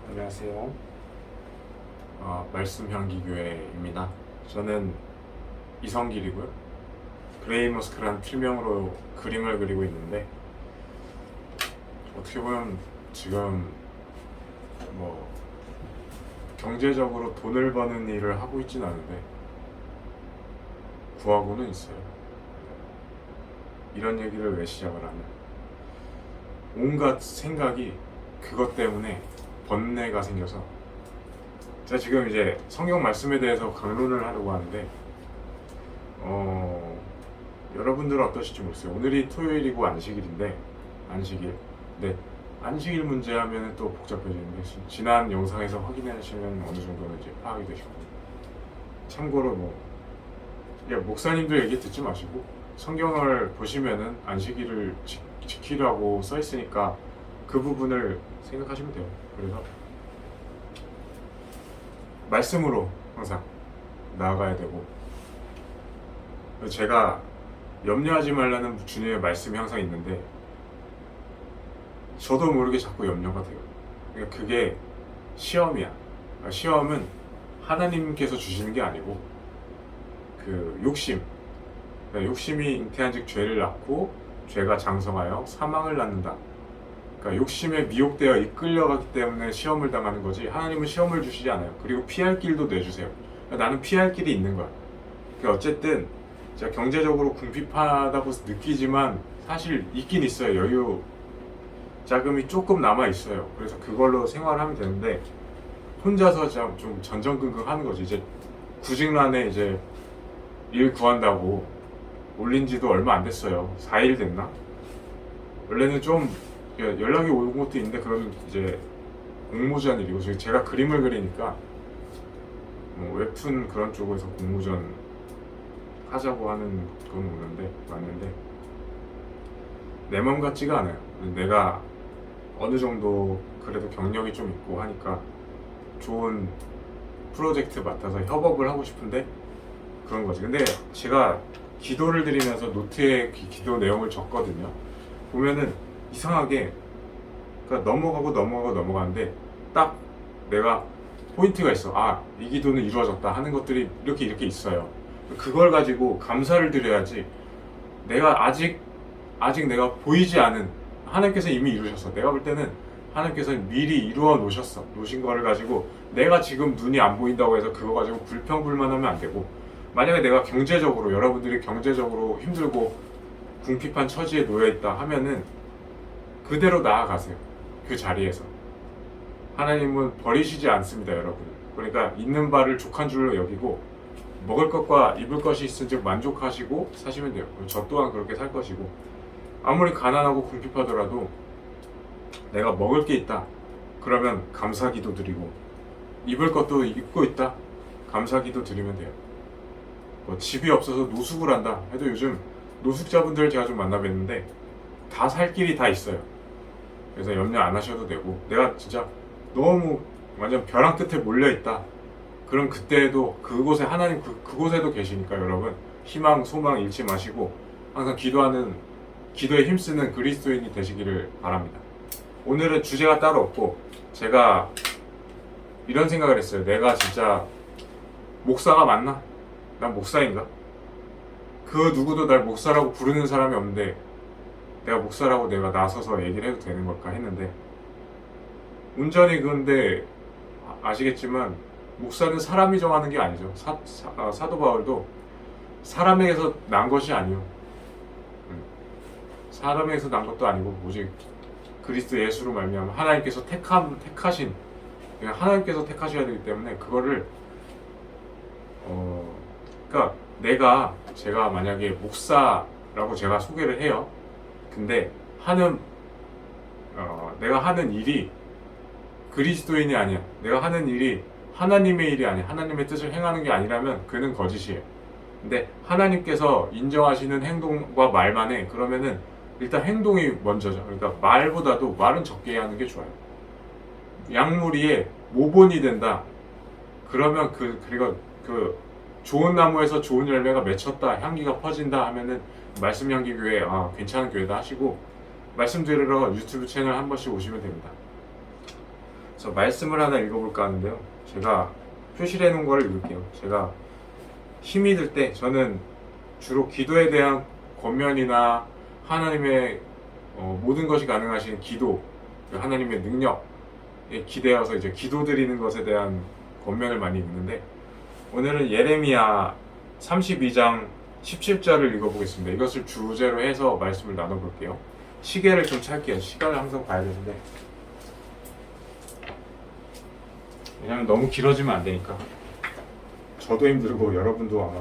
안녕하세요. 말씀향기교회입니다. 저는 이성길이고요. 그레이머스크라는 필명으로 그림을 그리고 있는데, 어떻게 보면 지금 경제적으로 돈을 버는 일을 하고 있진 않은데 구하고는 있어요. 이런 얘기를 왜 시작을 하냐, 온갖 생각이 그것 때문에 번뇌가 생겨서, 제가 지금 이제 성경 말씀에 대해서 강론을 하려고 하는데, 여러분들은 어떠실지 모르겠어요. 오늘이 토요일이고 안식일인데, 네, 안식일 문제 하면 또 복잡해지는데, 지난 영상에서 확인하시면 어느 정도는 이제 파악이 되시고, 참고로 목사님들 얘기 듣지 마시고 성경을 보시면은 안식일을 지키라고 써 있으니까 그 부분을 생각하시면 돼요. 그래서 말씀으로 항상 나아가야 되고, 제가 염려하지 말라는 주님의 말씀이 항상 있는데 저도 모르게 자꾸 염려가 돼요. 그러니까 그게 시험이야. 시험은 하나님께서 주시는 게 아니고 그 욕심, 그러니까 욕심이 잉태한즉 죄를 낳고 죄가 장성하여 사망을 낳는다. 그러니까 욕심에 미혹되어 이끌려가기 때문에 시험을 당하는 거지, 하나님은 시험을 주시지 않아요. 그리고 피할 길도 내주세요. 그러니까 나는 피할 길이 있는 거야. 그러니까 어쨌든 제가 경제적으로 궁핍하다고 느끼지만 사실 있긴 있어요. 여유 자금이 조금 남아 있어요. 그래서 그걸로 생활하면 되는데, 혼자서 좀 전전긍긍 하는 거지. 이제 구직란에 이제 일 구한다고 올린 지도 얼마 안 됐어요. 4일 됐나? 원래는 좀 연락이 온 것도 있는데, 그건 이제 공모전 일이고, 제가 그림을 그리니까 웹툰 그런 쪽에서 공모전 하자고 하는 건 왔는데 내 맘 같지가 않아요. 내가 어느 정도 그래도 경력이 좀 있고 하니까 좋은 프로젝트 맡아서 협업을 하고 싶은데 그런 거지. 근데 제가 기도를 드리면서 노트에 기도 내용을 적거든요. 보면은 이상하게 그러니까 넘어가는데 딱 내가 포인트가 있어. 이 기도는 이루어졌다 하는 것들이 이렇게 있어요. 그걸 가지고 감사를 드려야지. 내가 아직 내가 보이지 않은, 하나님께서 이미 이루셨어. 내가 볼 때는 하나님께서 미리 이루어 놓으신 거를 가지고 내가 지금 눈이 안 보인다고 해서 그거 가지고 불평불만하면 안 되고, 만약에 내가 경제적으로, 여러분들이 경제적으로 힘들고 궁핍한 처지에 놓여 있다 하면은 그대로 나아가세요. 그 자리에서 하나님은 버리시지 않습니다, 여러분. 그러니까 있는 바를 족한 줄로 여기고 먹을 것과 입을 것이 있은즉 만족하시고 사시면 돼요. 저 또한 그렇게 살 것이고, 아무리 가난하고 궁핍하더라도 내가 먹을 게 있다 그러면 감사기도 드리고, 입을 것도 입고 있다 감사기도 드리면 돼요. 집이 없어서 노숙을 한다 해도, 요즘 노숙자분들 제가 좀 만나 뵀는데 다 살 길이 다 있어요. 그래서 염려 안 하셔도 되고, 내가 진짜 너무 완전 벼랑 끝에 몰려 있다 그럼 그때도 그곳에 하나님 그곳에도 계시니까, 여러분 희망 소망 잃지 마시고 항상 기도에 힘쓰는 그리스도인이 되시기를 바랍니다. 오늘은 주제가 따로 없고, 제가 이런 생각을 했어요. 내가 진짜 목사가 맞나? 난 목사인가? 그 누구도 날 목사라고 부르는 사람이 없는데 내가 목사라고 내가 나서서 얘기를 해도 되는 걸까 했는데, 온전히 그런데 아시겠지만 목사는 사람이 정하는 게 아니죠. 사도 바울도 사람에게서 난 것이 아니요, 사람에게서 난 것도 아니고 오직 그리스도 예수로 말미암아 하나님께서 택하신, 하나님께서 택하셔야 되기 때문에 그거를 그러니까 제가 만약에 목사라고 제가 소개를 해요. 근데 내가 하는 일이 그리스도인이 아니야, 내가 하는 일이 하나님의 일이 아니야, 하나님의 뜻을 행하는 게 아니라면 그는 거짓이에요. 근데 하나님께서 인정하시는 행동과 말만 해, 그러면은 일단 행동이 먼저죠. 그러니까 말보다도 말은 적게 하는 게 좋아요. 양무리에 모본이 된다. 그러면 그리고 그 좋은 나무에서 좋은 열매가 맺혔다, 향기가 퍼진다 하면은 말씀 향기 교회 괜찮은 교회다 하시고 말씀 들으러 유튜브 채널 한 번씩 오시면 됩니다. 그래서 말씀을 하나 읽어볼까 하는데요. 제가 표시를 해놓은 거를 읽을게요. 제가 힘이 들 때 저는 주로 기도에 대한 권면이나 하나님의 모든 것이 가능하신 기도, 하나님의 능력에 기대어서 이제 기도 드리는 것에 대한 권면을 많이 읽는데, 오늘은 예레미야 32장 17절을 읽어보겠습니다. 이것을 주제로 해서 말씀을 나눠볼게요. 시계를 좀 찰게요. 시간을 항상 봐야 되는데, 왜냐면 너무 길어지면 안 되니까. 저도 힘들고 여러분도 아마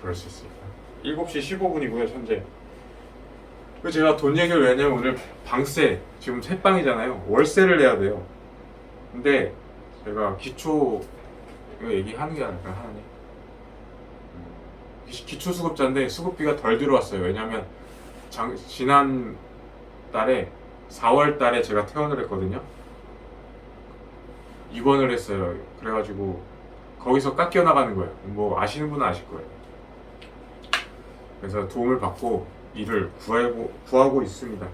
그럴 수 있으니까. 7시 15분이고요 현재. 제가 돈 얘기를 왜 했냐면, 오늘 방세, 지금 셋방이잖아요. 월세를 내야 돼요. 근데 제가 기초 이거 얘기하는 게 아닐까, 하나님. 기초 수급자인데 수급비가 덜 들어왔어요. 왜냐면 지난 달에 4월 달에 제가 퇴원을 했거든요. 입원을 했어요. 그래가지고 거기서 깎여 나가는 거예요. 뭐 아시는 분은 아실 거예요. 그래서 도움을 받고 일을 구하고 있습니다.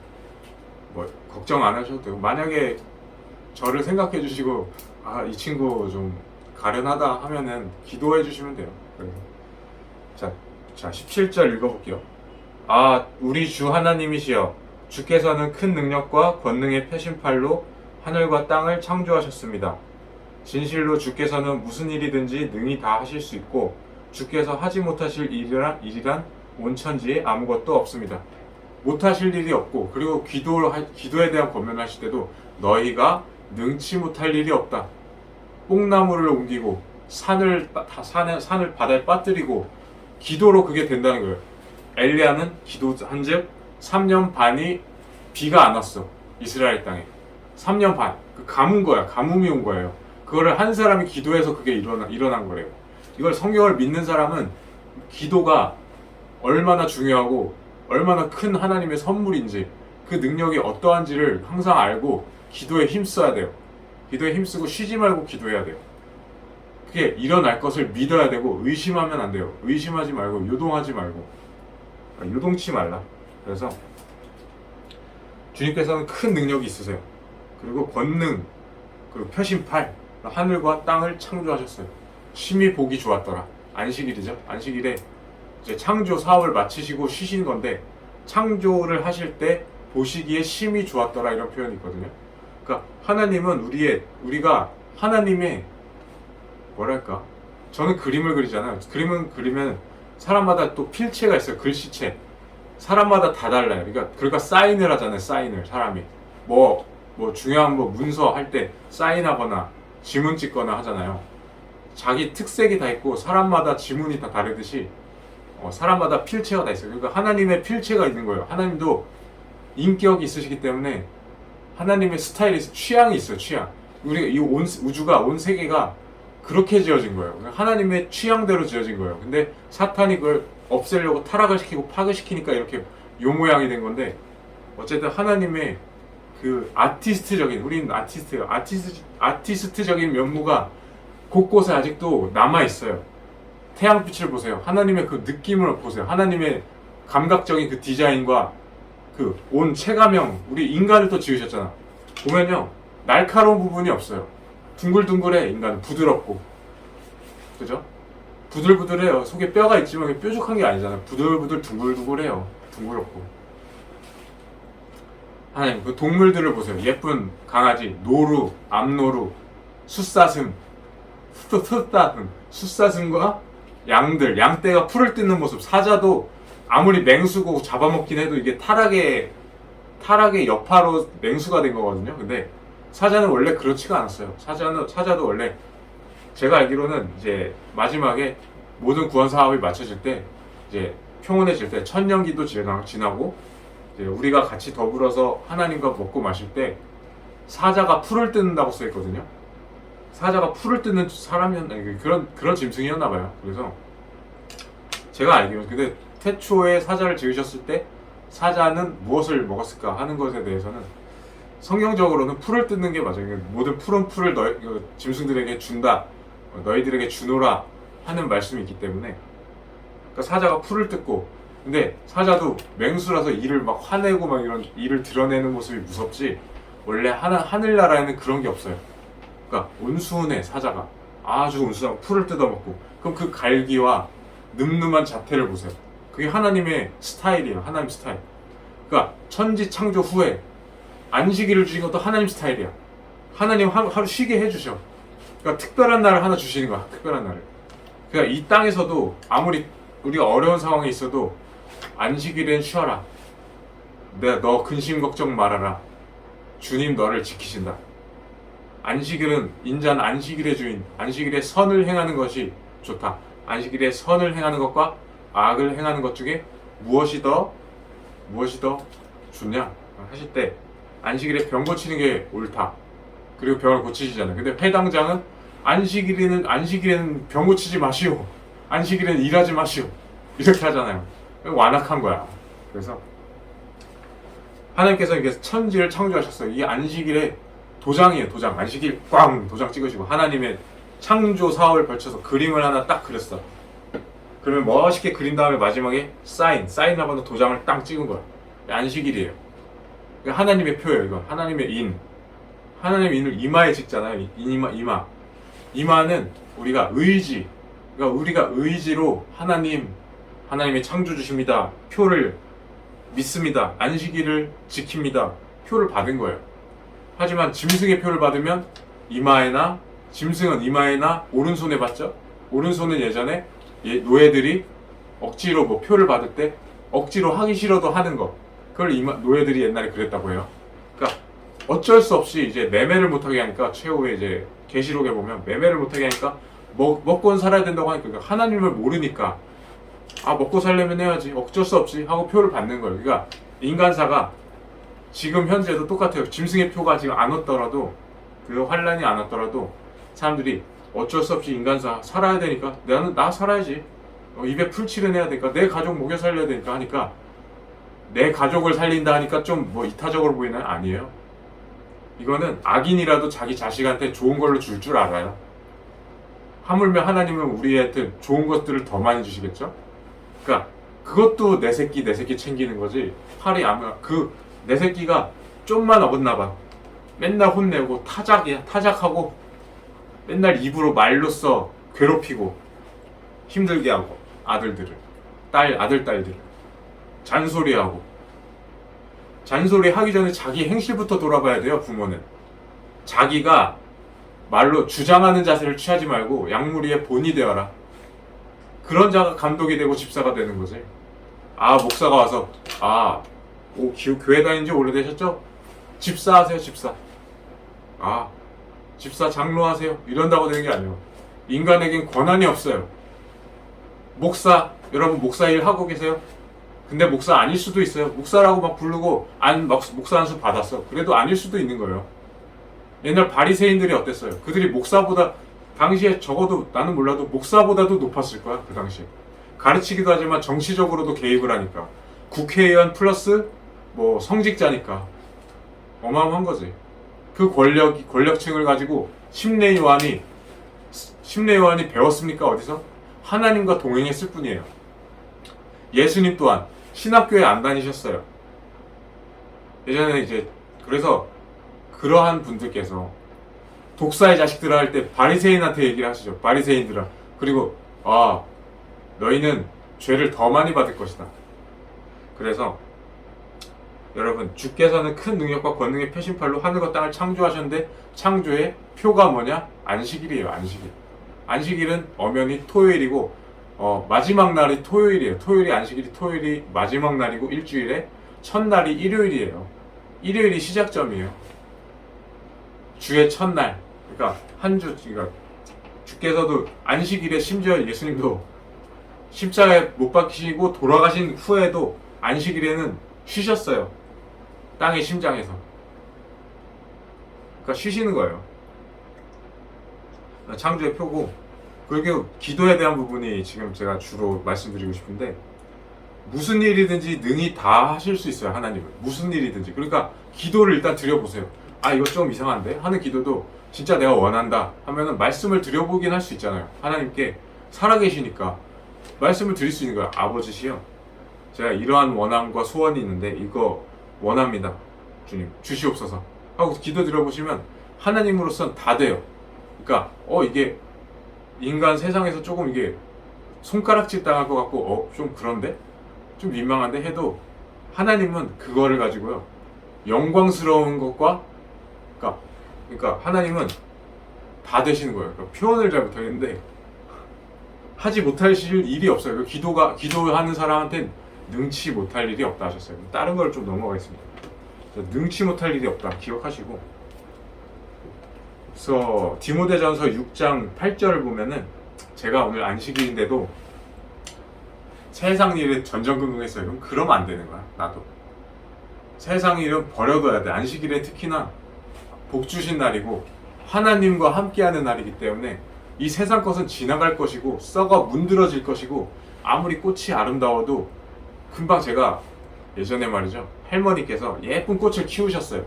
뭐 걱정 안 하셔도 되고, 만약에 저를 생각해 주시고 이 친구 좀 가련하다 하면은 기도해 주시면 돼요. 그래서 자 17절 읽어볼게요. 우리 주 하나님이시여, 주께서는 큰 능력과 권능의 펴신팔로 하늘과 땅을 창조하셨습니다. 진실로 주께서는 무슨 일이든지 능히 다 하실 수 있고, 주께서 하지 못하실 일이란 온 천지에 아무것도 없습니다. 못하실 일이 없고, 그리고 기도에 대한 권면을 하실 때도 너희가 능치 못할 일이 없다. 뽕나무를 옮기고 산을 바다에 빠뜨리고 기도로 그게 된다는 거예요. 엘리야는 기도한즉 3년 반이 비가 안 왔어. 이스라엘 땅에 3년 반. 가뭄 거야. 가뭄이 온 거예요. 그거를 한 사람이 기도해서 그게 일어난 거래요. 이걸 성경을 믿는 사람은 기도가 얼마나 중요하고 얼마나 큰 하나님의 선물인지, 그 능력이 어떠한지를 항상 알고 기도에 힘써야 돼요. 기도에 힘쓰고 쉬지 말고 기도해야 돼요. 그게 일어날 것을 믿어야 되고, 의심하면 안 돼요. 의심하지 말고, 요동하지 말고, 요동치 말라. 그래서 주님께서는 큰 능력이 있으세요. 그리고 권능, 그리고 펴신팔, 하늘과 땅을 창조하셨어요. 심히 보기 좋았더라. 안식일이죠. 안식일에 이제 창조 사업을 마치시고 쉬신 건데, 창조를 하실 때 보시기에 심히 좋았더라, 이런 표현이 있거든요. 그러니까 하나님은 우리가 하나님의 뭐랄까, 저는 그림을 그리잖아요. 그림은 그리면 사람마다 또 필체가 있어요. 글씨체. 사람마다 다 달라요. 그러니까 사인을 하잖아요. 사인을 사람이 뭐 중요한 문서 할 때 사인하거나 지문 찍거나 하잖아요. 자기 특색이 다 있고 사람마다 지문이 다 다르듯이 사람마다 필체가 다 있어요. 그러니까 하나님의 필체가 있는 거예요. 하나님도 인격이 있으시기 때문에 하나님의 스타일이 취향이 있어요. 취향. 이 우주가, 온 세계가 그렇게 지어진 거예요. 하나님의 취향대로 지어진 거예요. 근데 사탄이 그걸 없애려고 타락을 시키고 파괴시키니까 이렇게 요 모양이 된 건데, 어쨌든 하나님의 그 우리는 아티스트적인 면모가 곳곳에 아직도 남아 있어요. 태양빛을 보세요. 하나님의 그 느낌을 보세요. 하나님의 감각적인 그 디자인과 그 온 체감형, 우리 인간을 또 지으셨잖아. 보면요, 날카로운 부분이 없어요. 둥글둥글해. 인간은 부드럽고, 그죠? 부들부들해요. 속에 뼈가 있지만 뾰족한 게 아니잖아요. 부들부들 둥글둥글해요. 둥그렇고. 하나님, 그 동물들을 보세요. 예쁜 강아지, 노루, 암노루, 숫사슴, 숫사슴과 양떼가 풀을 뜯는 모습. 사자도 아무리 맹수고 잡아먹긴 해도 이게 타락의 여파로 맹수가 된 거거든요. 근데 사자는 원래 그렇지가 않았어요. 사자도 원래, 제가 알기로는 이제 마지막에 모든 구원 사업이 마쳐질 때, 이제 평온해질 때, 천년기도 지나고 이제 우리가 같이 더불어서 하나님과 먹고 마실 때 사자가 풀을 뜯는다고 써 있거든요. 사자가 풀을 뜯는 사람이었나, 그런 짐승이었나 봐요. 그래서 제가 알기로는, 근데 태초에 사자를 지으셨을 때 사자는 무엇을 먹었을까 하는 것에 대해서는 성경적으로는 풀을 뜯는 게 맞아요. 모든 푸른 풀을 짐승들에게 준다, 너희들에게 주노라 하는 말씀이 있기 때문에, 그러니까 사자가 풀을 뜯고, 근데 사자도 맹수라서 이를 막 화내고 막 이런 이를 드러내는 모습이 무섭지, 원래 하늘나라에는 그런 게 없어요. 그러니까 온순해. 사자가 아주 온순하고 풀을 뜯어먹고, 그럼 그 갈기와 늠름한 자태를 보세요. 그게 하나님의 스타일이에요. 하나님 스타일. 그러니까 천지 창조 후에 안식일을 주신 것도 하나님 스타일이야. 하나님 하루 쉬게 해주셔. 그러니까 특별한 날을 하나 주시는 거야. 특별한 날을. 그러니까 이 땅에서도 아무리 우리가 어려운 상황에 있어도 안식일엔 쉬어라. 너 근심 걱정 말아라. 주님 너를 지키신다. 안식일은 인자는 안식일의 주인, 안식일에 선을 행하는 것이 좋다. 안식일에 선을 행하는 것과 악을 행하는 것 중에 무엇이 더 좋냐 하실 때 안식일에 병 고치는 게 옳다. 그리고 병을 고치시잖아요. 근데 회당장은 안식일에는 병 고치지 마시오. 안식일에는 일하지 마시오. 이렇게 하잖아요. 완악한 거야. 그래서 하나님께서 이게 천지를 창조하셨어요. 이 안식일에 도장이에요. 도장. 안식일 꽝 도장 찍으시고 하나님의 창조 사업을 벌쳐서 그림을 하나 딱 그렸어. 그러면 멋있게 그린 다음에 마지막에 사인하고는 도장을 딱 찍은 거야. 안식일이에요. 그러니까 하나님의 표예요. 이거 하나님의 하나님의 인을 이마에 찍잖아요. 이마는 우리가 의지. 그러니까 우리가 의지로 하나님의 창조주십니다. 표를 믿습니다. 안식일을 지킵니다. 표를 받은 거예요. 하지만 짐승의 표를 받으면 짐승은 이마에나 오른손에 받죠. 오른손은 예전에 노예들이 억지로 뭐 표를 받을 때 억지로 하기 싫어도 하는 거. 그걸 노예들이 옛날에 그랬다고 해요. 그러니까 어쩔 수 없이 이제 매매를 못하게 하니까, 최후에 이제 계시록에 보면 매매를 못하게 하니까 먹고는 살아야 된다고 하니까, 그러니까 하나님을 모르니까 먹고 살려면 해야지, 어쩔 수 없지 하고 표를 받는 거예요. 그러니까 인간사가 지금 현재도 똑같아요. 짐승의 표가 지금 안 왔더라도, 그 환란이 안 왔더라도 사람들이 어쩔 수 없이 인간사 살아야 되니까 나 살아야지, 입에 풀칠은 해야 되니까, 내 가족 먹여 살려야 되니까 하니까, 내 가족을 살린다 하니까 좀 뭐 이타적으로 보이나요? 아니에요. 이거는 악인이라도 자기 자식한테 좋은 걸로 줄 알아요. 하물며 하나님은 우리한테 좋은 것들을 더 많이 주시겠죠? 그러니까 그것도 내 새끼 챙기는 거지. 내 새끼가 좀만 어긋나 봐. 맨날 혼내고 타작하고 맨날 입으로 말로써 괴롭히고 힘들게 하고 아들 딸들을 잔소리 하기 전에 자기 행실부터 돌아봐야 돼요. 부모는 자기가 말로 주장하는 자세를 취하지 말고 양무리의 본이 되어라. 그런 자가 감독이 되고 집사가 되는 거지. 목사가 와서 교회 다닌 지 오래되셨죠? 집사하세요. 집사 장로하세요. 이런다고 되는 게 아니에요. 인간에겐 권한이 없어요. 여러분 목사 일 하고 계세요? 근데 목사 아닐 수도 있어요. 목사라고 막 부르고 목사 안수 받았어. 그래도 아닐 수도 있는 거예요. 옛날 바리새인들이 어땠어요? 그들이 목사보다, 당시에 적어도 나는 몰라도 목사보다도 높았을 거야. 그 당시에 가르치기도 하지만 정치적으로도 개입을 하니까, 국회의원 플러스 뭐 성직자니까 어마어마한 거지. 그 권력층을 가지고 심내 요한이 배웠습니까? 어디서? 하나님과 동행했을 뿐이에요. 예수님 또한 신학교에 안 다니셨어요. 예전에 이제 그래서 그러한 분들께서 독사의 자식들아 할 때 바리새인한테 얘기를 하시죠. 바리새인들아. 그리고 너희는 죄를 더 많이 받을 것이다. 그래서 여러분, 주께서는 큰 능력과 권능의 표심팔로 하늘과 땅을 창조하셨는데, 창조의 표가 뭐냐? 안식일이에요. 안식일은 엄연히 토요일이고, 마지막 날이 토요일이에요. 토요일이 마지막 날이고, 일주일에 첫날이 일요일이에요. 일요일이 시작점이에요. 주의 첫날. 그러니까 그러니까 주께서도 안식일에, 심지어 예수님도 십자가에 못 박히시고 돌아가신 후에도 안식일에는 쉬셨어요. 땅의 심장에서. 그러니까 쉬시는 거예요. 창조의 표고, 그리고 기도에 대한 부분이 지금 제가 주로 말씀드리고 싶은데, 무슨 일이든지 능히 다 하실 수 있어요. 하나님은 무슨 일이든지. 그러니까 기도를 일단 드려보세요. 아 이거 좀 이상한데 하는 기도도 진짜 내가 원한다 하면은 말씀을 드려보긴 할 수 있잖아요. 하나님께 살아계시니까 말씀을 드릴 수 있는 거야. 아버지시여, 제가 이러한 원함과 소원이 있는데 이거 원합니다. 주님 주시옵소서 하고 기도 드려보시면 하나님으로서는 다 돼요. 그러니까 이게 인간 세상에서 조금 이게 손가락질 당할 것 같고 좀 그런데 좀 민망한데 해도 하나님은 그거를 가지고요 영광스러운 것과 그러니까 하나님은 다 되시는 거예요. 그러니까 표현을 잘 못하겠는데 하지 못하실 일이 없어요. 기도하는 사람한테는 능치 못할 일이 없다 하셨어요. 다른 걸 좀 넘어가겠습니다. 능치 못할 일이 없다 기억하시고, 그래서 디모데전서 6장 8절을 보면은 제가 오늘 안식일인데도 세상 일에 전전긍긍했어요. 그럼 그러면 안 되는 거야. 나도 세상 일은 버려둬야 돼. 안식일에 특히나 복 주신 날이고 하나님과 함께하는 날이기 때문에 이 세상 것은 지나갈 것이고 썩어 문드러질 것이고 아무리 꽃이 아름다워도 금방, 제가 예전에 말이죠 할머니께서 예쁜 꽃을 키우셨어요.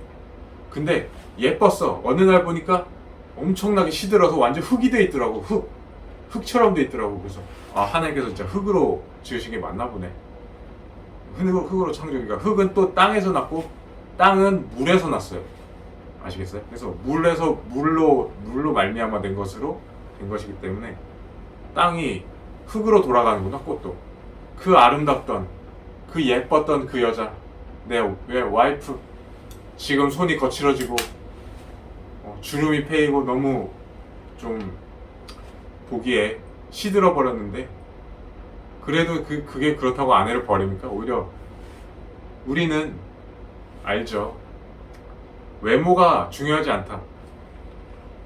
근데 예뻤어. 어느 날 보니까 엄청나게 시들어서 완전 흙이 돼 있더라고. 흙처럼 돼 있더라고. 그래서 하나님께서 진짜 흙으로 지으신 게 맞나 보네. 흙으로 창조니까 흙은 또 땅에서 났고 땅은 물에서 났어요. 아시겠어요? 그래서 물로 말미암아 된 것이기 때문에 땅이 흙으로 돌아가는구나. 꽃도 그 아름답던 그 예뻤던 그 여자, 내 와이프, 지금 손이 거칠어지고 주름이 패이고 너무 좀 보기에 시들어 버렸는데, 그래도 그게 그렇다고 아내를 버립니까? 오히려 우리는 알죠. 외모가 중요하지 않다.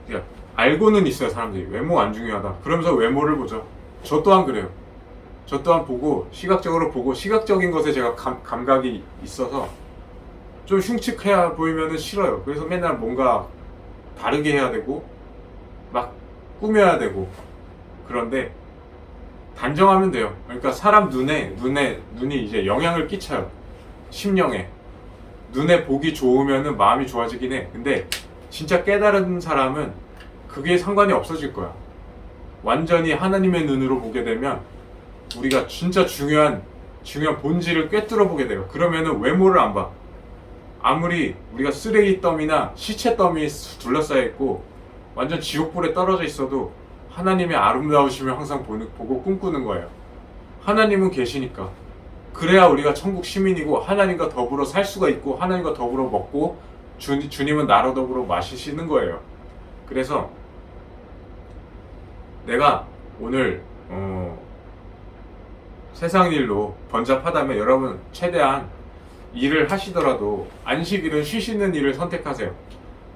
그러니까 알고는 있어요. 사람들이 외모 안 중요하다 그러면서 외모를 보죠. 저 또한 그래요. 저 또한 보고 시각적으로 보고 시각적인 것에 제가 감각이 있어서 좀 흉측해 보이면은 싫어요. 그래서 맨날 뭔가 다르게 해야 되고 막 꾸며야 되고. 그런데 단정하면 돼요. 그러니까 사람 눈이 이제 영향을 끼쳐요. 심령에. 눈에 보기 좋으면은 마음이 좋아지긴 해. 근데 진짜 깨달은 사람은 그게 상관이 없어질 거야. 완전히 하나님의 눈으로 보게 되면 우리가 진짜 중요한 본질을 꿰뚫어 보게 돼요. 그러면은 외모를 안 봐. 아무리 우리가 쓰레기 더미나 시체 더미에 둘러싸여 있고 완전 지옥불에 떨어져 있어도 하나님의 아름다우심을 항상 보고 꿈꾸는 거예요. 하나님은 계시니까. 그래야 우리가 천국 시민이고 하나님과 더불어 살 수가 있고 하나님과 더불어 먹고 주님은 나로 더불어 마시시는 거예요. 그래서 내가 오늘 세상 일로 번잡하다면 여러분 최대한 일을 하시더라도 안식일은 쉬시는 일을 선택하세요.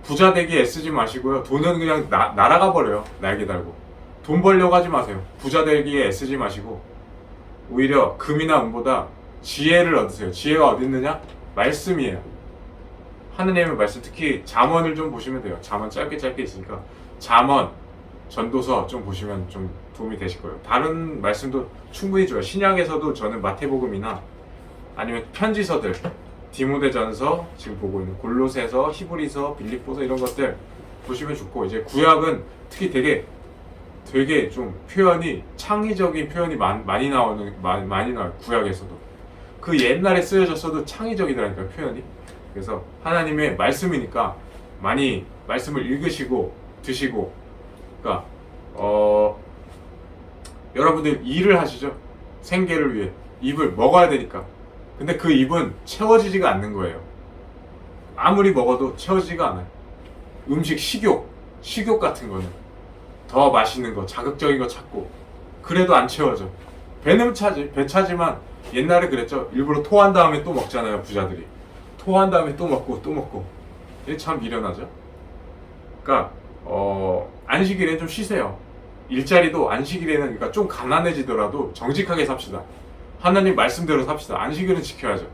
부자 되기 애쓰지 마시고요. 돈은 그냥 날아가 버려요. 날개 달고. 돈 벌려고 하지 마세요. 부자 되기에 애쓰지 마시고 오히려 금이나 은보다 지혜를 얻으세요. 지혜가 어디 있느냐? 말씀이에요. 하느님의 말씀, 특히 잠언을 좀 보시면 돼요. 잠언 짧게 있으니까 잠언, 전도서 좀 보시면 좀 도움이 되실 거예요. 다른 말씀도 충분히 좋아요. 신약에서도 저는 마태복음이나 아니면 편지서들, 디모데전서, 지금 보고 있는 골로새서, 히브리서, 빌립보서 이런 것들 보시면 좋고, 이제 구약은 특히 되게 좀 표현이 창의적인 표현이 많이 나와요. 구약에서도. 그 옛날에 쓰여졌어도 창의적이더라니까 표현이. 그래서 하나님의 말씀이니까 많이 말씀을 읽으시고 드시고. 그러니까 여러분들 일을 하시죠. 생계를 위해 입을 먹어야 되니까. 근데 그 입은 채워지지가 않는 거예요. 아무리 먹어도 채워지지가 않아요. 음식 식욕 같은 거는 더 맛있는 거, 자극적인 거 찾고 그래도 안 채워져. 배는 배 차지만 옛날에 그랬죠. 일부러 토한 다음에 또 먹잖아요. 부자들이 토한 다음에 또 먹고 이게 참 미련하죠. 그러니까 안식일엔 좀 쉬세요. 일자리도 안식일에는 그러니까 좀 가난해지더라도 정직하게 삽시다. 하나님 말씀대로 삽시다. 안식일은 지켜야죠.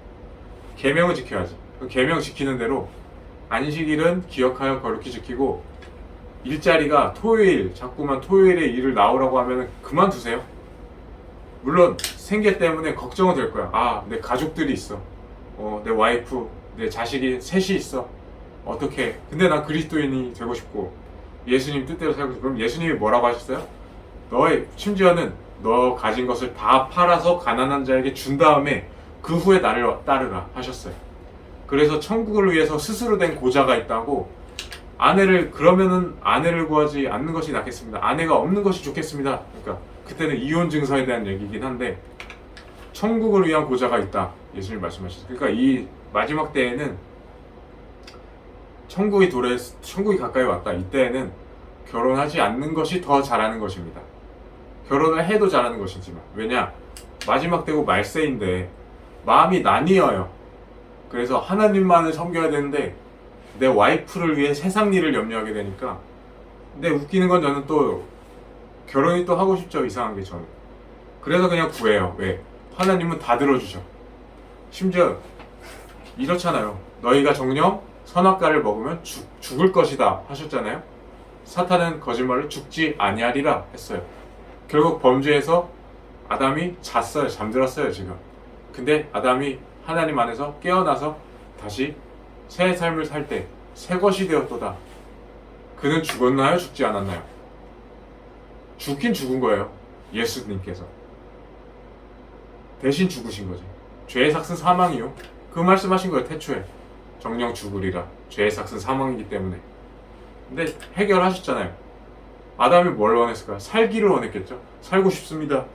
계명은 지켜야지. 계명 지키는 대로 안식일은 기억하여 거룩히 지키고, 일자리가 자꾸만 토요일에 일을 나오라고 하면 그만두세요. 물론 생계 때문에 걱정은 될 거야. 아, 내 가족들이 있어. 내 와이프, 내 자식이 셋이 있어. 어떻게? 근데 난 그리스도인이 되고 싶고 예수님 뜻대로 살고 싶고. 그럼 예수님이 뭐라고 하셨어요? 심지어는 너 가진 것을 다 팔아서 가난한 자에게 준 다음에 그 후에 나를 따르라 하셨어요. 그래서 천국을 위해서 스스로 된 고자가 있다고. 그러면은 아내를 구하지 않는 것이 낫겠습니다. 아내가 없는 것이 좋겠습니다. 그러니까 그때는 이혼 증서에 대한 얘기긴 한데 천국을 위한 고자가 있다. 예수님 말씀하셨어요. 그러니까 이 마지막 때에는 천국이 가까이 왔다. 이때에는 결혼하지 않는 것이 더 잘하는 것입니다. 결혼을 해도 잘하는 것이지만. 왜냐? 마지막 때고 말세인데 마음이 나뉘어요. 그래서 하나님만을 섬겨야 되는데 내 와이프를 위해 세상 일을 염려하게 되니까. 근데 웃기는 건 저는 또 결혼이 또 하고 싶죠. 이상한 게 저는. 그래서 그냥 구해요. 왜? 하나님은 다 들어주셔. 심지어 이렇잖아요. 너희가 정녕 선악과를 먹으면 죽을 것이다 하셨잖아요. 사탄은 거짓말을 죽지 아니하리라 했어요. 결국 범죄에서 아담이 잠들었어요 지금. 근데 아담이 하나님 안에서 깨어나서 다시 새 삶을 살 때 새 것이 되었도다. 그는 죽었나요? 죽지 않았나요? 죽긴 죽은 거예요. 예수님께서 대신 죽으신 거죠. 죄의 삭은 사망이요. 그 말씀하신 거예요. 태초에 정령 죽으리라. 죄의 삭은 사망이기 때문에. 근데 해결하셨잖아요. 아담이 뭘 원했을까요? 살기를 원했겠죠. 살고 싶습니다.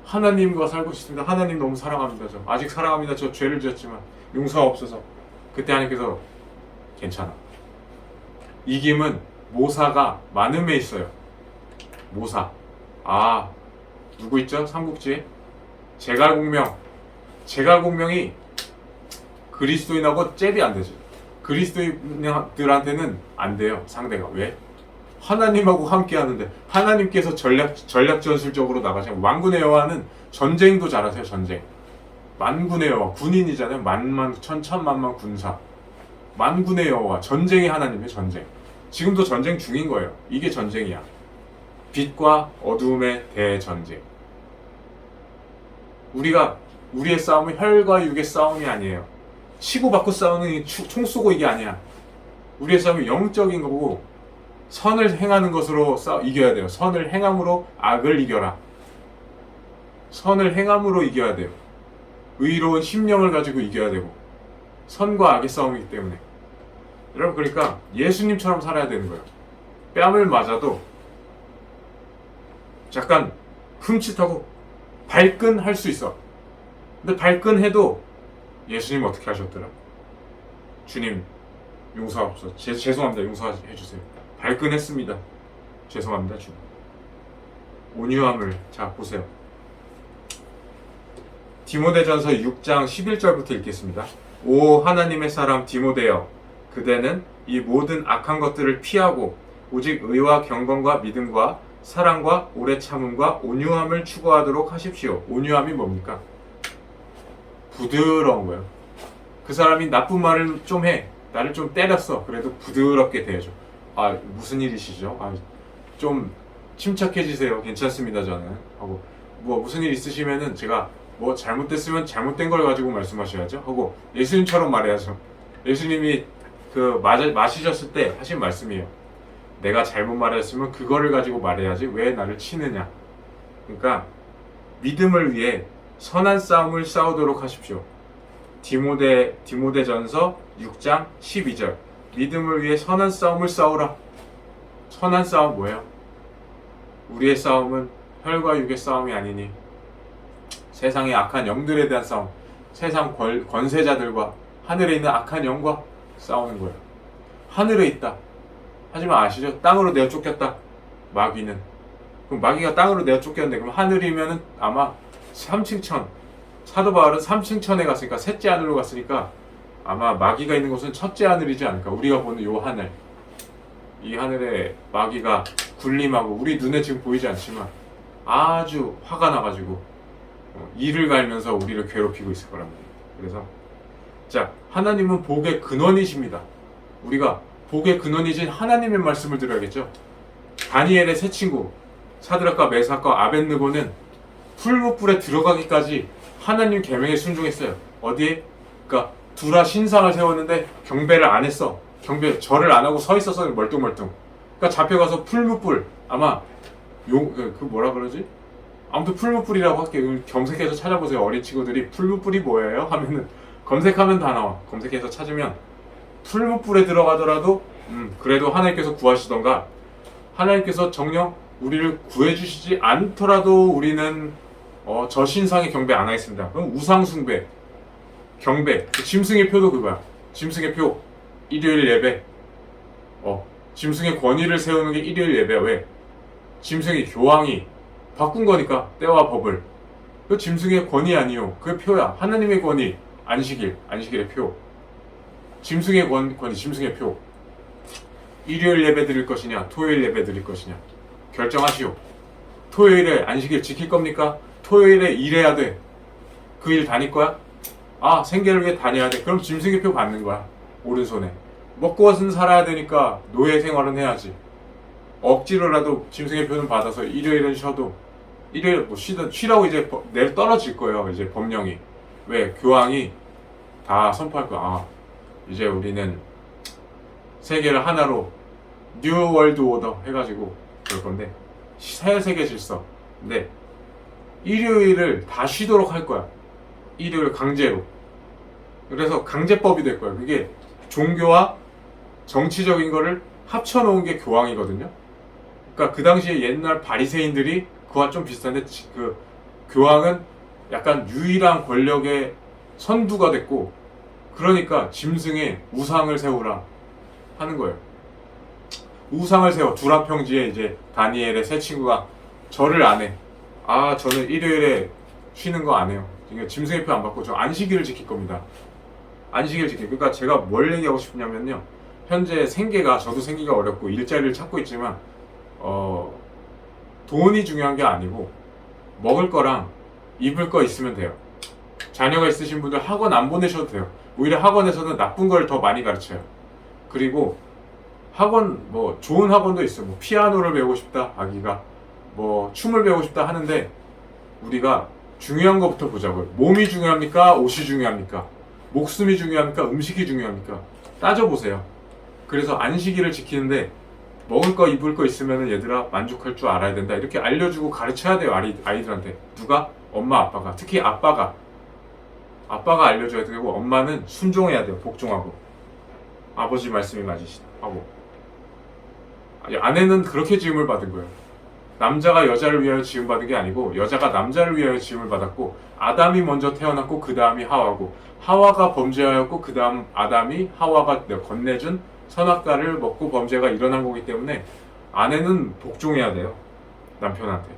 하나님과 살고 싶습니다. 하나님 너무 사랑합니다. 저 아직 사랑합니다. 저 죄를 지었지만 용서없어서. 그때 하나님께서 괜찮아. 이김은 모사가 많음에 있어요. 모사. 누구 있죠? 삼국지에 제갈공명이 그리스도인하고 잽이 안 되죠. 그리스도인들한테는 안 돼요. 상대가. 왜? 하나님하고 함께 하는데 하나님께서 전략전술적으로 나가시고. 만군의 여호와는 전쟁도 잘하세요. 전쟁. 만군의 여호와 군인이잖아요. 천만만 군사. 만군의 여호와 전쟁의 하나님의 전쟁. 지금도 전쟁 중인 거예요. 이게 전쟁이야. 빛과 어두움의 대전쟁. 우리의 싸움은 혈과 육의 싸움이 아니에요. 치고받고 싸우는 총 쏘고 이게 아니야. 우리의 싸움은 영적인 거고 선을 행하는 것으로 이겨야 돼요. 선을 행함으로 악을 이겨라. 선을 행함으로 이겨야 돼요. 의로운 심령을 가지고 이겨야 되고 선과 악의 싸움이기 때문에. 여러분, 그러니까 예수님처럼 살아야 되는 거예요. 뺨을 맞아도 잠깐 흠칫하고 발끈할 수 있어. 근데 발끈해도 예수님 어떻게 하셨더라? 주님 용서하옵소서. 죄송합니다. 용서해 주세요. 발끈했습니다. 죄송합니다. 주님. 온유함을. 자, 보세요. 디모데전서 6장 11절부터 읽겠습니다. 오 하나님의 사람 디모데여, 그대는 이 모든 악한 것들을 피하고 오직 의와 경건과 믿음과 사랑과 오래 참음과 온유함을 추구하도록 하십시오. 온유함이 뭡니까? 부드러운 거예요. 그 사람이 나쁜 말을 좀 해. 나를 좀 때렸어. 그래도 부드럽게 대해줘. 무슨 일이시죠? 좀 침착해지세요. 괜찮습니다. 저는 하고, 무슨 일 있으시면은 제가 잘못됐으면 잘못된 걸 가지고 말씀하셔야죠 하고, 예수님처럼 말해야죠. 예수님이 마시셨을 때 하신 말씀이에요. 내가 잘못 말했으면 그거를 가지고 말해야지 왜 나를 치느냐. 그러니까 믿음을 위해 선한 싸움을 싸우도록 하십시오. 디모데전서 6장 12절. 믿음을 위해 선한 싸움을 싸우라. 선한 싸움 뭐예요? 우리의 싸움은 혈과 육의 싸움이 아니니 세상의 악한 영들에 대한 싸움, 세상 권세자들과 하늘에 있는 악한 영과 싸우는 거예요. 하늘에 있다. 하지만 아시죠? 땅으로 내어 쫓겼다. 마귀는. 그럼 마귀가 땅으로 내어 쫓겼는데 그럼 하늘이면은 아마 3층천. 사도 바울은 3층천에 갔으니까 셋째 하늘로 갔으니까 아마 마귀가 있는 곳은 첫째 하늘이지 않을까. 우리가 보는 요 하늘. 이 하늘에 마귀가 군림하고 우리 눈에 지금 보이지 않지만 아주 화가 나가지고 이를 갈면서 우리를 괴롭히고 있을 거란 말이에요. 그래서 자, 하나님은 복의 근원이십니다. 우리가 복의 근원이신 하나님의 말씀을 들어야겠죠. 다니엘의 세 친구 사드락과 메삭과 아벳느고는 풀무불에 들어가기까지 하나님 계명에 순종했어요. 어디에? 그러니까 두라 신상을 세웠는데 경배를 안 했어. 절을 안 하고 서 있어서 멀뚱멀뚱. 그러니까 잡혀가서 풀무불, 아마 그 뭐라 그러지? 아무튼 풀무불이라고 할게요. 검색해서 찾아보세요. 어린 친구들이 풀무불이 뭐예요? 하면은 검색하면 다 나와. 검색해서 찾으면 풀무불에 들어가더라도 그래도 하나님께서 구하시던가, 하나님께서 정녕 우리를 구해주시지 않더라도 우리는 저 신상에 경배 안 하겠습니다. 그럼 우상숭배, 경배, 짐승의 표도 그거야. 짐승의 표, 일요일 예배. 짐승의 권위를 세우는 게 일요일 예배야. 왜? 짐승이, 교황이 바꾼 거니까, 때와 법을. 그 짐승의 권위 아니요, 그게 표야. 하나님의 권위, 안식일의 표. 짐승의 권위, 짐승의 표. 일요일 예배 드릴 것이냐, 토요일 예배 드릴 것이냐, 결정하시오. 토요일에 안식일 지킬 겁니까? 토요일에 일해야 돼. 그 일 다닐 거야? 생계를 위해 다녀야 돼. 그럼 짐승의 표 받는 거야. 오른손에. 먹고는 살아야 되니까 노예 생활은 해야지. 억지로라도 짐승의 표는 받아서 일요일은 쉬어도, 일요일 뭐 쉬라고 이제 내일 떨어질 거예요. 이제 법령이. 왜? 교황이 다 선포할 거야. 이제 우리는 세계를 하나로 뉴 월드 오더 해가지고 그럴 건데, 새 세계 질서. 근데 일요일을 다 쉬도록 할 거야. 일요일 강제로. 그래서 강제법이 될 거야. 그게 종교와 정치적인 거를 합쳐놓은 게 교황이거든요. 그러니까 그 당시에 옛날 바리새인들이 그와 좀 비슷한데, 그 교황은 약간 유일한 권력의 선두가 됐고, 그러니까 짐승의 우상을 세우라 하는 거예요. 우상을 세워. 두라평지에 이제 다니엘의 새 친구가 절을 안 해. 저는 일요일에 쉬는 거 안 해요. 그러니까 짐승의 표 안 받고 저 안식일을 지킬 겁니다. 안식일 지킬. 그러니까 제가 뭘 얘기하고 싶냐면요, 현재 생계가, 저도 생기가 어렵고 일자리를 찾고 있지만 돈이 중요한 게 아니고 먹을 거랑 입을 거 있으면 돼요. 자녀가 있으신 분들 학원 안 보내셔도 돼요. 오히려 학원에서는 나쁜 걸 더 많이 가르쳐요. 그리고 학원, 뭐 좋은 학원도 있어요. 뭐 피아노를 배우고 싶다, 아기가 뭐 춤을 배우고 싶다 하는데, 우리가 중요한 것부터 보자고요. 몸이 중요합니까? 옷이 중요합니까? 목숨이 중요합니까? 음식이 중요합니까? 따져보세요. 그래서 안식일을 지키는데 먹을 거 입을 거 있으면 얘들아 만족할 줄 알아야 된다, 이렇게 알려주고 가르쳐야 돼요. 아이들한테. 누가? 엄마 아빠가. 특히 아빠가 알려줘야 되고, 엄마는 순종해야 돼요. 복종하고. 아버지 말씀이 맞으시다 하고. 아내는 그렇게 지음을 받은 거예요. 남자가 여자를 위하여 지음받은 게 아니고, 여자가 남자를 위하여 지음을 받았고, 아담이 먼저 태어났고 그 다음이 하와고, 하와가 범죄하였고 그 다음 아담이 하와가 건네준 선악과를 먹고 범죄가 일어난 거기 때문에 아내는 복종해야 돼요. 남편한테.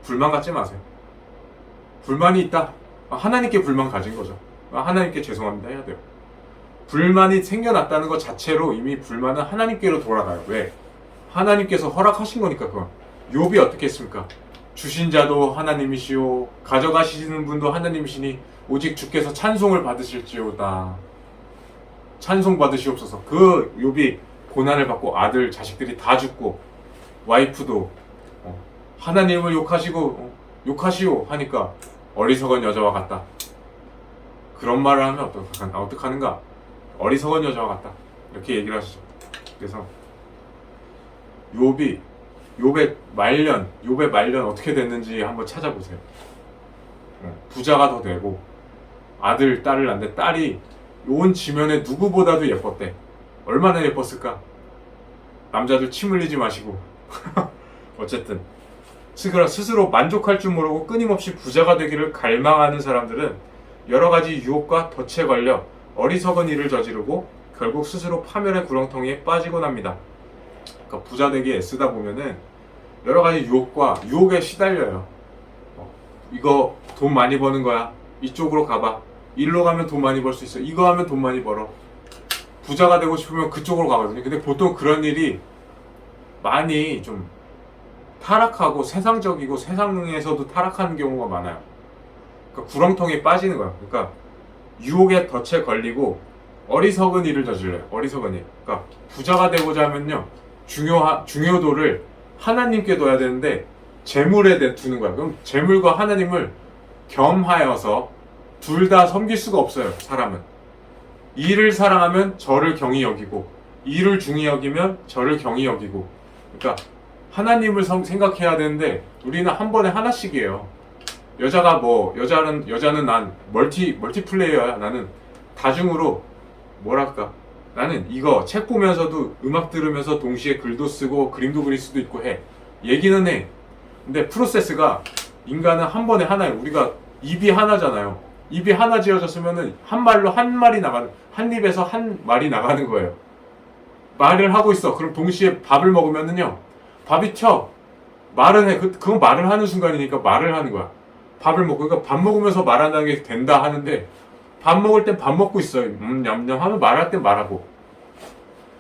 불만 갖지 마세요. 불만이 있다, 하나님께 불만 가진 거죠. 하나님께 죄송합니다 해야 돼요. 불만이 생겨났다는 것 자체로 이미 불만은 하나님께로 돌아가요. 왜? 하나님께서 허락하신 거니까. 그건 욥이 어떻게 했습니까? 주신 자도 하나님이시오, 가져가시는 분도 하나님이시니 오직 주께서 찬송을 받으실지어다. 찬송 받으시옵소서. 그 욥이 고난을 받고 아들 자식들이 다 죽고 와이프도 하나님을 욕하시오 하니까 어리석은 여자와 같다. 그런 말을 하면 어떡하는가? 어리석은 여자와 같다, 이렇게 얘기를 하시죠. 그래서 욥의 말년 어떻게 됐는지 한번 찾아보세요. 부자가 더 되고 아들, 딸을 낳는데 딸이 온 지면에 누구보다도 예뻤대. 얼마나 예뻤을까? 남자들 침 흘리지 마시고. 어쨌든 스스로 만족할 줄 모르고 끊임없이 부자가 되기를 갈망하는 사람들은 여러 가지 유혹과 덫에 걸려 어리석은 일을 저지르고 결국 스스로 파멸의 구렁텅이에 빠지곤 합니다. 그러니까 부자 되기 애쓰다 보면은 여러 가지 유혹에 시달려요. 이거 돈 많이 버는 거야, 이쪽으로 가봐, 일로 가면 돈 많이 벌 수 있어, 이거 하면 돈 많이 벌어. 부자가 되고 싶으면 그쪽으로 가거든요. 근데 보통 그런 일이 많이 좀 타락하고 세상적이고 세상에서도 타락하는 경우가 많아요. 그러니까 구렁텅이에 빠지는 거야. 그러니까 유혹의 덫에 걸리고 어리석은 일을 저질러요. 어리석은 일. 그러니까 부자가 되고자 하면요, 중요도를 하나님께 둬야 되는데 재물에 두는 거야. 그럼 재물과 하나님을 겸하여서 둘 다 섬길 수가 없어요. 사람은 이를 사랑하면 저를 경히 여기고 이를 중히 여기면 저를 경히 여기고. 그러니까 하나님을 생각해야 되는데 우리는 한 번에 하나씩이에요. 여자는 난 멀티플레이어야. 나는 다중으로 뭐랄까, 나는 이거 책 보면서도 음악 들으면서 동시에 글도 쓰고 그림도 그릴 수도 있고 해. 얘기는 해. 근데 프로세스가, 인간은 한 번에 하나예요. 우리가 입이 하나잖아요. 입이 하나 지어졌으면은 한 말로 한 입에서 한 말이 나가는 거예요. 말을 하고 있어. 그럼 동시에 밥을 먹으면은요, 밥이 튀어. 말은 해. 그건 말을 하는 순간이니까 말을 하는 거야. 밥을 먹고, 그러니까 밥 먹으면서 말한다는 게 된다 하는데, 밥 먹을 땐 밥 먹고 있어요. 냠냠 하면 말할 땐 말하고.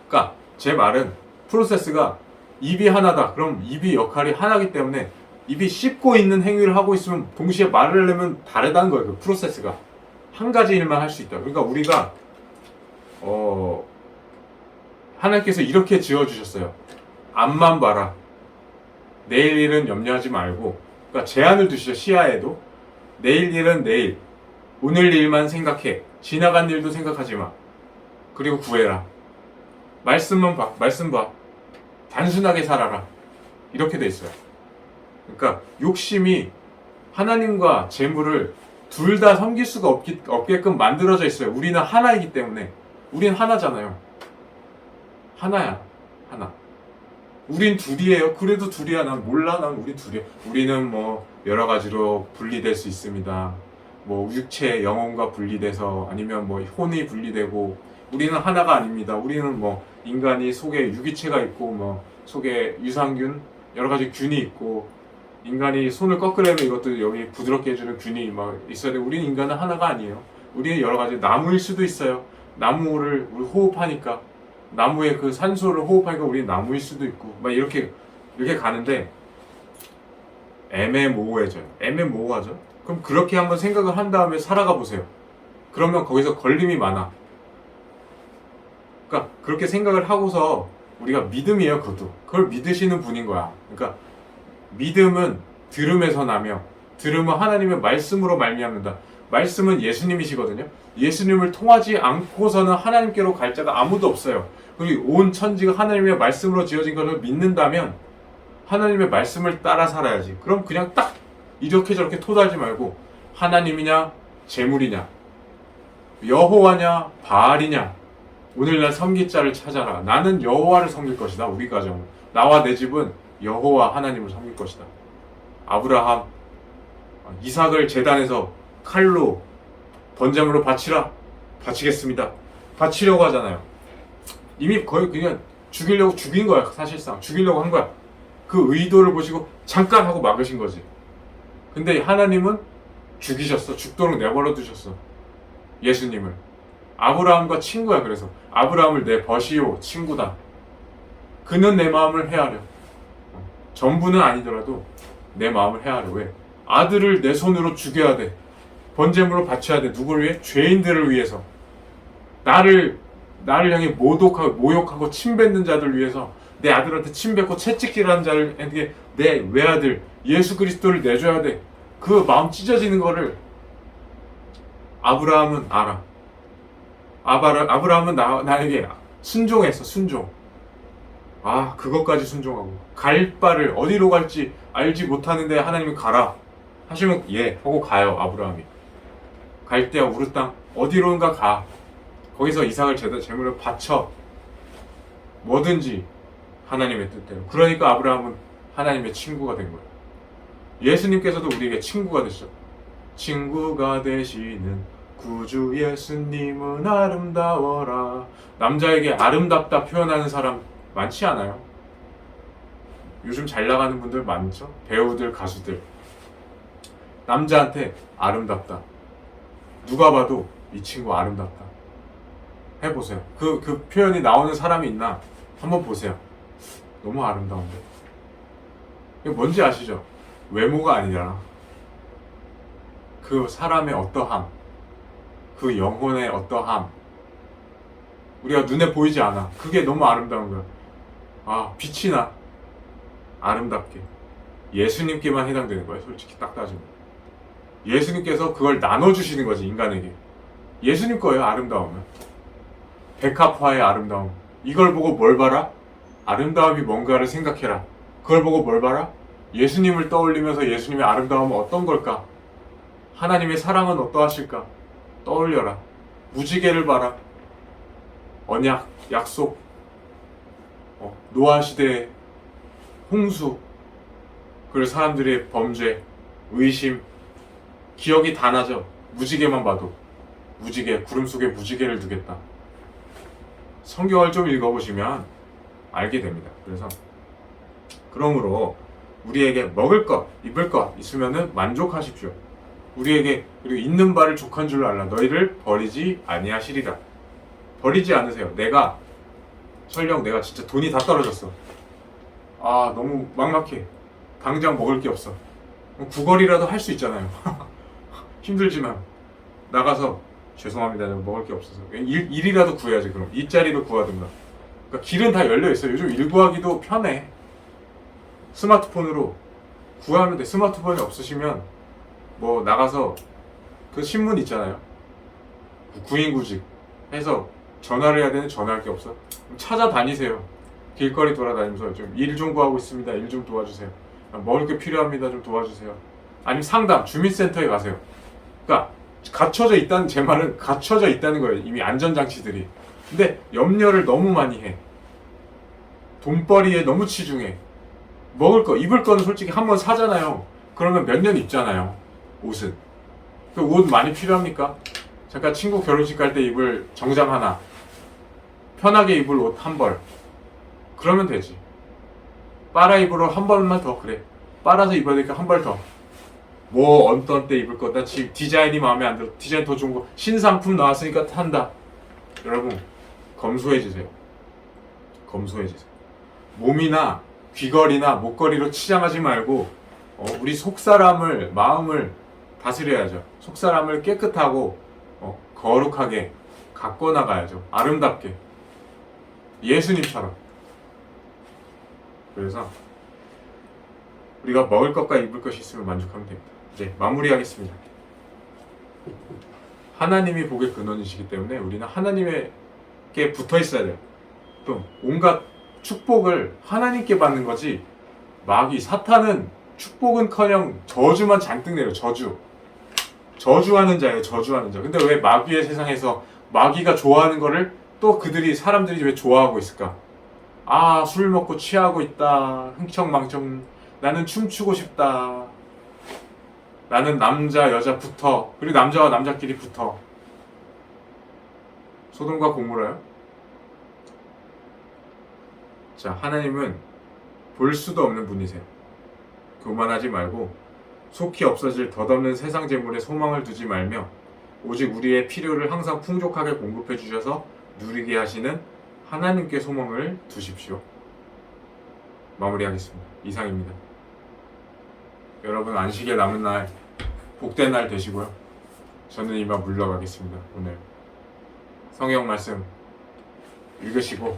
그러니까 제 말은, 프로세스가 입이 하나다. 그럼 입이 역할이 하나기 때문에 입이 씹고 있는 행위를 하고 있으면 동시에 말을 하려면 다르다는 거예요. 그 프로세스가 한 가지 일만 할 수 있다. 그러니까 우리가 하나님께서 이렇게 지어주셨어요. 앞만 봐라. 내일 일은 염려하지 말고. 그러니까 제한을 두시죠. 시야에도 내일 일은 내일, 오늘 일만 생각해. 지나간 일도 생각하지 마. 그리고 구해라. 말씀만 봐. 말씀 봐. 단순하게 살아라. 이렇게 돼 있어요. 그러니까 욕심이 하나님과 재물을 둘 다 섬길 수가 없게끔 만들어져 있어요. 우리는 하나이기 때문에. 우린 하나잖아요. 하나야. 하나. 우린 둘이에요. 그래도 둘이야. 난 몰라. 난 우린 둘이야. 우리는 뭐 여러 가지로 분리될 수 있습니다. 뭐 육체, 영혼과 분리돼서, 아니면 뭐 혼이 분리되고. 우리는 하나가 아닙니다. 우리는 뭐 인간이 속에 유기체가 있고, 뭐 속에 유산균, 여러 가지 균이 있고, 인간이 손을 꺾으려면 이것도 여기 부드럽게 해주는 균이 막 있어야 돼. 우리는 인간은 하나가 아니에요. 우리는 여러 가지, 나무일 수도 있어요. 나무를 우리 호흡하니까, 나무의 그 산소를 호흡하니까 우리는 나무일 수도 있고, 막 이렇게 가는데 애매모호해져요. 애매모호하죠. 그럼 그렇게 한번 생각을 한 다음에 살아가 보세요. 그러면 거기서 걸림이 많아. 그러니까 그렇게 생각을 하고서, 우리가 믿음이에요. 그걸 믿으시는 분인 거야. 그러니까 믿음은 들음에서 나며, 들음은 하나님의 말씀으로 말미암는다. 말씀은 예수님이시거든요. 예수님을 통하지 않고서는 하나님께로 갈 자가 아무도 없어요. 그리고 온 천지가 하나님의 말씀으로 지어진 것을 믿는다면 하나님의 말씀을 따라 살아야지. 그럼 그냥 딱 이렇게 저렇게 토달지 말고, 하나님이냐 재물이냐, 여호와냐 바알이냐, 오늘날 섬길 자를 찾아라. 나는 여호와를 섬길 것이다. 우리 가정은, 나와 내 집은 여호와 하나님을 섬길 것이다. 아브라함, 이삭을 제단에서 칼로 번제물로 바치라. 바치겠습니다. 바치려고 하잖아요. 이미 거의 그냥 죽인 거야. 사실상 죽이려고 한 거야. 그 의도를 보시고 잠깐 하고 막으신 거지. 근데 하나님은 죽이셨어. 죽도록 내버려 두셨어. 예수님을. 아브라함과 친구야. 그래서 아브라함을 내 벗이요 친구다. 그는 내 마음을 헤아려. 전부는 아니더라도 내 마음을 헤아려. 왜? 아들을 내 손으로 죽여야 돼. 번제물로 바쳐야 돼. 누구를 위해? 죄인들을 위해서. 나를 향해 모욕하고 침뱉는 자들 위해서, 내 아들한테 침뱉고 채찍질하는 자들에게 내 외아들 예수 그리스도를 내줘야 돼. 그 마음 찢어지는 거를 아브라함은 알아. 아브라함은 나에게 순종했어. 순종. 그것까지 순종하고, 갈 바를 어디로 갈지 알지 못하는데 하나님이 가라 하시면 예 하고 가요. 아브라함이 갈대아 우르 땅 어디론가 가. 거기서 이삭을 제물로 바쳐. 뭐든지 하나님의 뜻대로. 그러니까 아브라함은 하나님의 친구가 된 거예요. 예수님께서도 우리에게 친구가 되셨죠. 친구가 되시는 구주 예수님은 아름다워라. 남자에게 아름답다 표현하는 사람 많지 않아요? 요즘 잘 나가는 분들 많죠? 배우들, 가수들. 남자한테 아름답다. 누가 봐도 이 친구 아름답다. 해보세요. 그 표현이 나오는 사람이 있나? 한번 보세요. 너무 아름다운데. 이게 뭔지 아시죠? 외모가 아니라 그 사람의 어떠함, 그 영혼의 어떠함, 우리가 눈에 보이지 않아. 그게 너무 아름다운 거야. 빛이 나. 아름답게. 예수님께만 해당되는 거예요. 솔직히 딱 따지면. 예수님께서 그걸 나눠주시는 거지, 인간에게. 예수님 거예요, 아름다움은. 백합화의 아름다움. 이걸 보고 뭘 봐라? 아름다움이 뭔가를 생각해라. 그걸 보고 뭘 봐라? 예수님을 떠올리면서 예수님의 아름다움은 어떤 걸까? 하나님의 사랑은 어떠하실까? 떠올려라. 무지개를 봐라. 언약, 약속, 노아 시대의 홍수, 그리고 사람들의 범죄, 의심, 기억이 다 나죠. 무지개만 봐도. 무지개, 구름 속에 무지개를 두겠다. 성경을 좀 읽어보시면 알게 됩니다. 그러므로 우리에게 먹을 것, 입을 것 있으면은 만족하십시오. 우리에게 그리고 있는 바를 족한 줄 알라. 너희를 버리지 아니하시리라. 버리지 않으세요. 설령 내가 진짜 돈이 다 떨어졌어. 아, 너무 막막해. 당장 먹을 게 없어. 구걸이라도 할 수 있잖아요. 힘들지만 나가서 죄송합니다. 먹을 게 없어서 일이라도 구해야지. 그럼 일자리로 구하든가. 그러니까 길은 다 열려 있어요. 요즘 일 구하기도 편해. 스마트폰으로 구하면 돼. 스마트폰이 없으시면 뭐 나가서 그 신문 있잖아요. 구인구직 해서 전화를 해야 되는 전화할 게 없어. 찾아다니세요. 길거리 돌아다니면서 좀 일 좀 구하고 있습니다. 일 좀 도와주세요. 먹을 게 필요합니다. 좀 도와주세요. 아니면 상담, 주민센터에 가세요. 그러니까 갖춰져 있다는, 제 말은 갖춰져 있다는 거예요. 이미 안전장치들이. 근데 염려를 너무 많이 해. 돈벌이에 너무 치중해. 먹을 거, 입을 거는 솔직히 한 번 사잖아요. 그러면 몇 년 입잖아요. 옷은. 그 옷 많이 필요합니까? 잠깐 친구 결혼식 갈 때 입을 정장 하나, 편하게 입을 옷 한 벌, 그러면 되지. 빨아 입으러 한 벌만 더. 그래, 빨아서 입어야 되니까 한 벌 더. 뭐 어떤 때 입을 거다. 지금 디자인이 마음에 안 들어. 디자인 더 좋은 거 신상품 나왔으니까 탄다. 여러분, 검소해지세요. 검소해지세요. 몸이나 귀걸이나 목걸이로 치장하지 말고 우리 속사람을, 마음을 다스려야죠. 속사람을 깨끗하고 거룩하게 갖고 나가야죠. 아름답게. 예수님처럼. 그래서 우리가 먹을 것과 입을 것이 있으면 만족하면 됩니다. 이제 마무리하겠습니다. 하나님이 복의 근원이시기 때문에 우리는 하나님께 붙어 있어야 돼요. 또 온갖 축복을 하나님께 받는 거지, 마귀, 사탄은 축복은커녕 저주만 잔뜩 내려. 저주하는 자예요. 저주하는 자. 근데 왜 마귀의 세상에서 마귀가 좋아하는 거를 또 사람들이 왜 좋아하고 있을까? 아, 술 먹고 취하고 있다. 흥청망청. 나는 춤추고 싶다. 나는 남자, 여자 붙어. 그리고 남자와 남자끼리 붙어. 소돔과 고모라요? 자, 하나님은 볼 수도 없는 분이세요. 교만하지 말고 속히 없어질 덧없는 세상 재물에 소망을 두지 말며 오직 우리의 필요를 항상 풍족하게 공급해 주셔서 누리게 하시는 하나님께 소망을 두십시오. 마무리하겠습니다. 이상입니다. 여러분, 안식일 남은 날 복된 날 되시고요. 저는 이만 물러가겠습니다. 오늘 성경 말씀 읽으시고,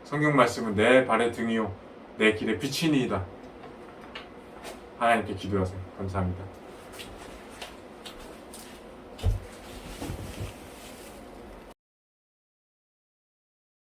성경 말씀은 내 발의 등이요 내 길의 빛이니이다. 하나님께 기도하세요. 감사합니다.